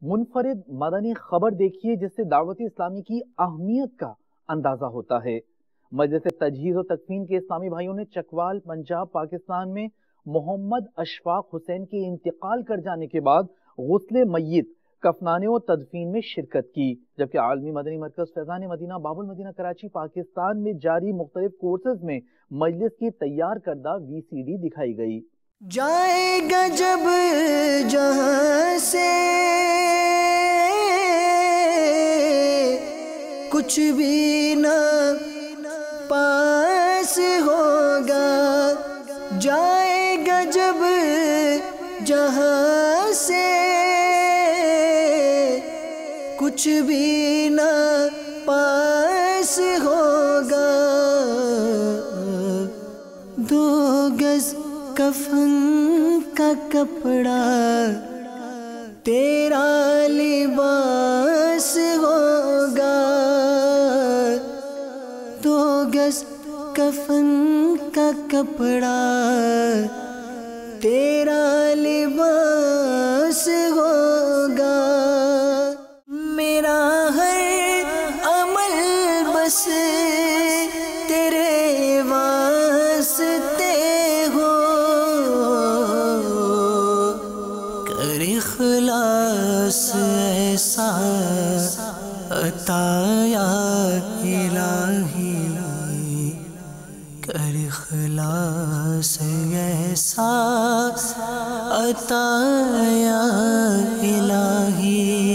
منفرد مدنی خبر دیکھیے جس سے دعوت اسلامی کی اہمیت کا اندازہ ہوتا ہے۔ مجلس تجہیز و تکفین کے اسلامی بھائیوں نے چکوال پنجاب پاکستان میں محمد اشفاق حسین کے انتقال کر جانے کے بعد غسل میت، کفنانے و تدفین میں شرکت کی، جبکہ عالمی مدنی مرکز فیضان مدینہ باب المدینہ کراچی پاکستان میں جاری مختلف کورسز میں مجلس کی تیار کردہ VCD دکھائی گئی۔ جائے گا جب جہاں سے کچھ بھی نہ پاس ہوگا، جائے گا جب جہاں سے کچھ بھی نہ پاس ہوگا، 2 گز کفن کا کپڑا تیرا لباس ہوگا، 2 گز کفن کا کپڑا تیرا لباس ہوگا، میرا ہر عمل بس تیرے واسطے ہو، کر اخلاص ایسا عطا یا الہی، کر اخلاص ایسا عطا یا الہی۔